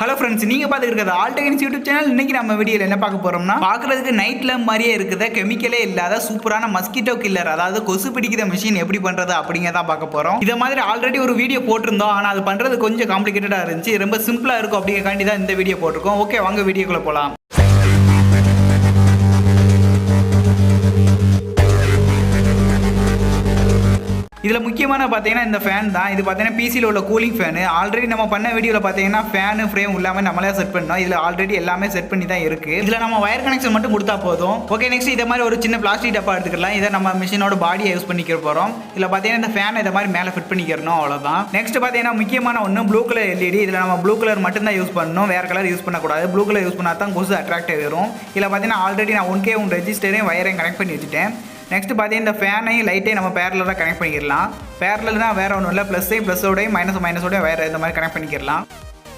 Hello friends, நீங்கள் பார்த்துருக்கிறது ஆல்டெக்னிக்ஸ் YouTube channel. இன்னைக்கு நம்ம வீடியோவில் என்ன பார்க்க போகிறோம்னா, பார்க்குறதுக்கு நைட் லேம்ப் மாதிரியே இருக்குது, கெமிக்கலே இல்லாத சூப்பரான மஸ்கிட்டோ கில்லர், அதாவது கொசு பிடிக்கிற மிஷின் எப்படி பண்ணுறது அப்படிங்கிறத பார்க்க போகிறோம். இதை மாதிரி ஆல்ரெடி ஒரு வீடியோ போட்டிருந்தோம், ஆனால் அது பண்ணுறது கொஞ்சம் காம்ப்ளிகேட்டடாக இருந்துச்சு. ரொம்ப சிம்பிளாக இருக்கும் அப்படிங்கிறக்காண்டி தான் இந்த வீடியோ போட்டிருக்கோம். ஓகே, வாங்க வீடியோக்குள்ளே போகலாம். இதில் முக்கியமான பார்த்தீங்கன்னா இந்த ஃபேன் தான். இது பார்த்தீங்கன்னா பிசியில் உள்ள கூலிங் ஃபேனு. ஆல்ரெடி நம்ம பண்ண வீடியோவில் பார்த்தீங்கன்னா ஃபேனு ஃப்ரேம் இல்லாமல் நம்மளே செட் பண்ணோம். இதில் ஆல்ரெடி எல்லாமே செட் பண்ணி தான் இருக்குது. இதில் நம்ம வயர் கனெக்ஷன் மட்டும் கொடுத்தா போதும். ஓகே, நெக்ஸ்ட் இதை மாதிரி ஒரு சின்ன பிளாஸ்டிக் டப்பா எடுத்துக்கலாம். இதை நம்ம மிஷினோட பாடியை யூஸ் பண்ணிக்க போகிறோம். இதில் பார்த்தீங்கன்னா இந்த ஃபேன் இதை மாதிரி மேலே ஃபிட் பண்ணிக்கிறணும், அவ்வளோதான். நெக்ஸ்ட் பார்த்தீங்கன்னா முக்கியமான ஒன்று ப்ளூ கலர் எல்இடி. இதில் நம்ம ப்ளூ கலர் மட்டும் தான் யூஸ் பண்ணணும், வேறு கலர் யூஸ் பண்ணக்கூடாது. ப்ளூ கலர் யூஸ் பண்ணால் தான் கொசு அட்ராக்ட் ஆகிரும். இதில் பார்த்தீங்கன்னா ஆல்ரெடி நான் 1K ரெஜிஸ்டரையும் வயரையும் கனெக்ட் பண்ணி வச்சுட்டேன். நெக்ஸ்ட் பார்த்தீங்கன்னா இந்த ஃபேனையும் லைட்டையும் நம்ம பேரலாக கனெக்ட் பண்ணிக்கலாம். பேரலா வேறு ஒன்றும் இல்லை, ப்ளஸோடையும் மைனஸோடையும் வேறு இந்த மாதிரி கனெக்ட் பண்ணிக்கலாம்.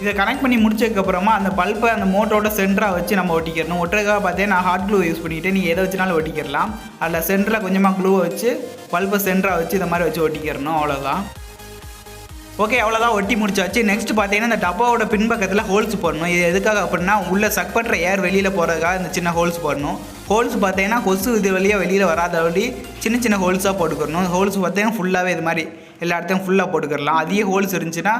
இதை கனெக்ட் பண்ணி முடிச்சதுக்கப்புறமா அந்த பல்பை அந்த மோட்டரோட சென்டராக வச்சு நம்ம ஒட்டிக்கிறணும். ஒட்டுறதுக்காக பார்த்தீங்கன்னா நான் ஹாட் க்ளூ யூஸ் பண்ணிவிட்டு நீங்கள் எதை வச்சுனாலும் ஒட்டிக்கிறலாம். அதில் சென்டரில் கொஞ்சமாக க்ளூவை வச்சு பல்பை சென்டராக வச்சு இந்த மாதிரி வச்சு ஒட்டிக்கிறணும், அவ்வளோதான். ஓகே, அவ்வளோதான், ஒட்டி முடிச்சாச்சு. நெக்ஸ்ட் பார்த்தீங்கன்னா இந்த டப்பாவோட பின்பக்கத்தில் ஹோல்ஸ் போடணும். இது எதுக்காக அப்படின்னா உள்ள சக் பண்ணுற ஏர் வெளியில் போகிறதுக்காக இந்த சின்ன ஹோல்ஸ் போடணும். ஹோல்ஸ் பார்த்தீங்கன்னா கொசு இது வழியாக வெளியில் வராத வழி சின்ன சின்ன ஹோல்ஸாக போட்டுக்கிறணும். ஹோல்ஸ் பார்த்தீங்கன்னா ஃபுல்லாகவே இது மாதிரி எல்லா இடத்தையும் ஃபுல்லாக போட்டுக்கிறலாம். அதிக ஹோல்ஸ் இருந்துச்சுன்னா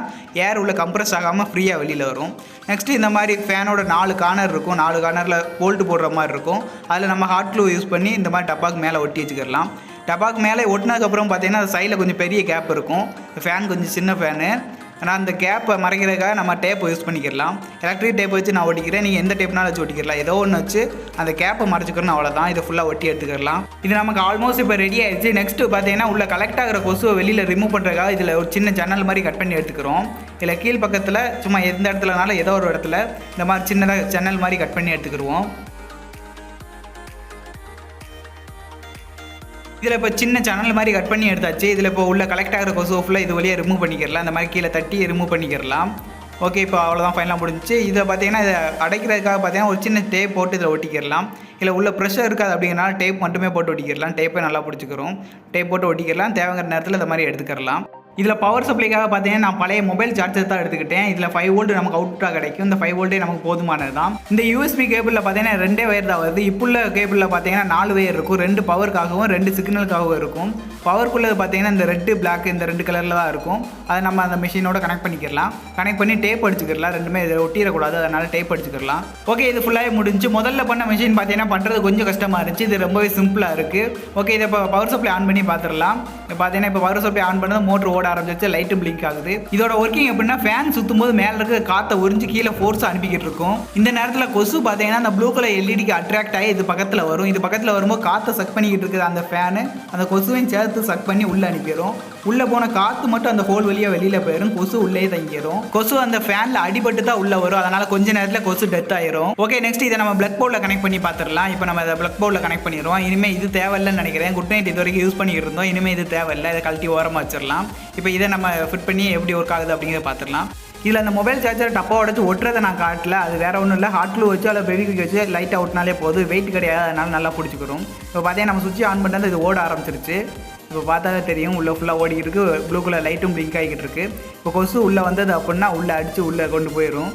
ஏர் உள்ள கம்ப்ரெஸ் ஆகாமல் ஃப்ரீயாக வெளியில் வரும். நெக்ஸ்ட்டு இந்த மாதிரி ஃபேனோட 4 கார்னர் இருக்கும். 4 கார்னரில் போல்ட்டு போடுற மாதிரி இருக்கும். அதில் நம்ம ஹாட் க்ளூ யூஸ் பண்ணி இந்த மாதிரி டப்பாக்கு மேலே ஒட்டி வச்சுக்கிடலாம். டப்பாக்கு மேலே ஒட்டினதுக்கப்புறம் பார்த்தீங்கன்னா அது சைடில் கொஞ்சம் பெரிய கேப் இருக்கும். ஃபேன் கொஞ்சம் சின்ன ஃபேனு, ஆனால் அந்த கேப்பை மறைக்கிறதுக்காக நம்ம டேப்பை யூஸ் பண்ணிக்கலாம். எலக்ட்ரிக் டேப் வச்சு நான் ஒட்டிக்கிறேன், நீங்கள் எந்த டேப்னாலும் வச்சு ஒட்டிக்கலாம். ஏதோ ஒன்று வச்சு அந்த கேப்பை மறைச்சிக்கிறோம், அவ்வளோதான். இதை ஃபுல்லாக ஒட்டி எடுத்துக்கலாம். இது நமக்கு ஆல்மோஸ்ட் இப்போ ரெடி ஆகிடுச்சு. நெக்ஸ்ட்டு பார்த்தீங்கன்னா உள்ள கலெக்ட் ஆகிற கொசுவை வெளியில் ரிமூவ் பண்ணுறதுக்காக இதில் ஒரு சின்ன ஜன்னல் மாதிரி கட் பண்ணி எடுத்துக்கிறோம். இதில் கீழ் பக்கத்தில் சும்மா எந்த இடத்துலனாலும் ஏதோ ஒரு இடத்துல இந்த மாதிரி சின்னதாக ஜன்னல் மாதிரி கட் பண்ணி எடுத்துக்கிடுவோம். இதில் இப்போ சின்ன சேனல் மாதிரி கட் பண்ணி எடுத்தாச்சு. இதில் இப்போ உள்ள கலெக்ட் ஆகிற கொசு ஃபுல்லாக இது வழியாக ரிமூவ் பண்ணிக்கிறலாம். இந்த மாதிரி கீழே தட்டி ரிமூவ் பண்ணிக்கிறலாம். ஓகே, இப்போ அவ்வளோதான், ஃபைனலாக முடிஞ்சிச்சு. இதை பார்த்தீங்கன்னா இதை அடைக்கிறதுக்காக பார்த்தீங்கன்னா ஒரு சின்ன டேப் போட்டு இதில் ஒட்டிக்கிறலாம். இல்லை உள்ள ப்ரெஷர் இருக்காது அப்படிங்கிறனால டேப் மட்டுமே போட்டு ஒட்டிக்கிறலாம். டேப்பே நல்லா பிடிச்சிக்கிறோம். டேப் போட்டு ஒட்டிக்கிறலாம். தேவைங்கிற நேரத்தில் இந்த மாதிரி எடுத்துக்கிறலாம். இதில் பவர் சப்ளைக்காக பார்த்தீங்கன்னா நான் பழைய மொபைல் சார்ஜர் தான் எடுத்துக்கிட்டேன். இதில் 5 வோல்ட் நமக்கு அவுட்டாக கிடைக்கும். இந்த 5 வோல்ட்டே நமக்கு போதுமானது தான். இந்த யூஎஸ்பி கேபிளில் பார்த்தீங்கன்னா 2 வயர் தான் வருது. இப்போ உள்ள கேபிளில் பார்த்தீங்கன்னா 4 வயர் இருக்கும். 2 பவருக்காகவும் 2 சிக்னலுக்காகவும் இருக்கும். பவருக்குள்ளது பார்த்தீங்கன்னா இந்த ரெட்டு பிளாக் இந்த 2 கலரில் தான் இருக்கும். அதை நம்ம அந்த மிஷினோட கனெக்ட் பண்ணிக்கலாம். கனெக்ட் பண்ணி டேப் அடிச்சுக்கலாம். ரெண்டுமே இதை ஒட்டிடக்கூடாது, அதனால் டேப் அடிச்சுக்கலாம். ஓகே, இது ஃபுல்லாகவே முடிஞ்சு. முதல்ல பண்ண மிஷின் பார்த்தீங்கன்னா பண்ணுறது கொஞ்சம் கஷ்டமாக இருந்துச்சு. இது ரொம்பவே சிம்பிளாக இருக்குது. ஓகே, இதை இப்போ பவர் சப்ளை ஆன் பண்ணி பார்த்துடலாம். இப்போ பார்த்தீங்கன்னா இப்போ பவர் சப்ளை ஆன் பண்ணது மோட்டர் ஓட ஆரம்பிச்சு, லைட்டு பிளிங்க் ஆகுது. இதோட ஒர்க்கிங் எப்படின்னா ஃபேன் சுத்தும் போது மேலே இருக்க காற்றை உறிஞ்சு கீழே ஃபோர்ஸ் அனுப்பிக்கிட்டு இருக்கும். இந்த நேரத்தில் கொசு பார்த்தீங்கன்னா அந்த ப்ளூ கலர் எல்இடிக்கு அட்ராக்ட் ஆகி இது பக்கத்தில் வரும். இது பக்கத்தில் வரும்போது காற்றை சக் பண்ணிக்கிட்டு இருக்குது அந்த ஃபேனு. அந்த கொசுவையும் சேர்த்து சக் பண்ணி உள்ளே அனுப்பிடும். உள்ளே போன காற்று மட்டும் அந்த ஹோல் வழியாக வெளியில் போயிடும். கொசு உள்ளே தங்கிடும். கொசு அந்த ஃபேனில் அடிபட்டு தான் உள்ளே வரும். அதனால் கொஞ்ச நேரத்தில் கொசு டெத் ஆயிரும். ஓகே, நெக்ஸ்ட் இதை நம்ம பிளக் பவுலில் கனெக்ட் பண்ணி பார்த்துடலாம். இப்போ நம்ம இதை பிளக் பவுலில் கனெக்ட் பண்ணிடுவோம். இனிமேல் இது தேவையில்லைன்னு நினைக்கிறேன். குட் நைட் இது வரைக்கும் யூஸ் பண்ணிட்டு இருந்தோம். இனிமேல் இது தேவையில்லை. இதை கழட்டி ஓரமாக வச்சிடலாம். இப்போ இதை நம்ம ஃபிட் பண்ணி எப்படி ஒர்க் ஆகுது அப்படிங்கிறத பார்த்துடலாம். இதில் அந்த மொபைல் சார்ஜர் டப்பா உடச்சு ஒட்டுறதை நான் காட்டல. அது வேறு ஒன்றும் இல்லை. ஹாட் க்ளூ வச்சு அதில் பெரிய வச்சு லைட்டாக ஒட்டினாலே போதும். வெயிட் கிடையாது, அதனால நல்லா பிடிச்சிக்கிறோம். இப்போ பார்த்தீங்கன்னா நம்ம சுவிட்ச் ஆன் பண்ணுறது இது ஓட ஆரம்பிச்சிருச்சு. இப்போ பார்த்தாலே தெரியும் உள்ளே ஃபுல்லாக ஓடிக்கிட்டு இருக்குது. ப்ளூ கலர் லைட்டும் பிளிங்க் ஆகிக்கிட்டு இருக்குது. இப்போ கொசு உள்ளே வந்தது அப்படின்னா உள்ளே அடித்து உள்ளே கொண்டு போயிடும்.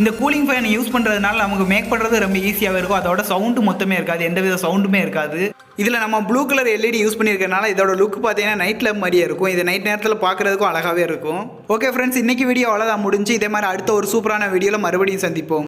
இந்த கூலிங் ஃபேன் யூஸ் பண்ணுறதுனால நமக்கு மேக் பண்ணுறது ரொம்ப ஈஸியாகவே இருக்கும். அதோட சவுண்டு மொத்தமே இருக்காது, எந்தவித சவுண்டுமே இருக்காது. இதில் நம்ம ப்ளூ கலர் எல்இடி யூஸ் பண்ணியிருக்கனால இதோட லுக் பார்த்தீங்கன்னா நைட் லேம்ப் மாதிரியே இருக்கும். இது நைட் நேரத்தில் பார்க்குறதுக்கும் அழகாகவே இருக்கும். ஓகே ஃப்ரெண்ட்ஸ், இன்றைக்கி வீடியோ அவ்வளோதான் முடிஞ்சு. இதே மாதிரி அடுத்த ஒரு சூப்பரான வீடியோவில் மறுபடியும் சந்திப்போம்.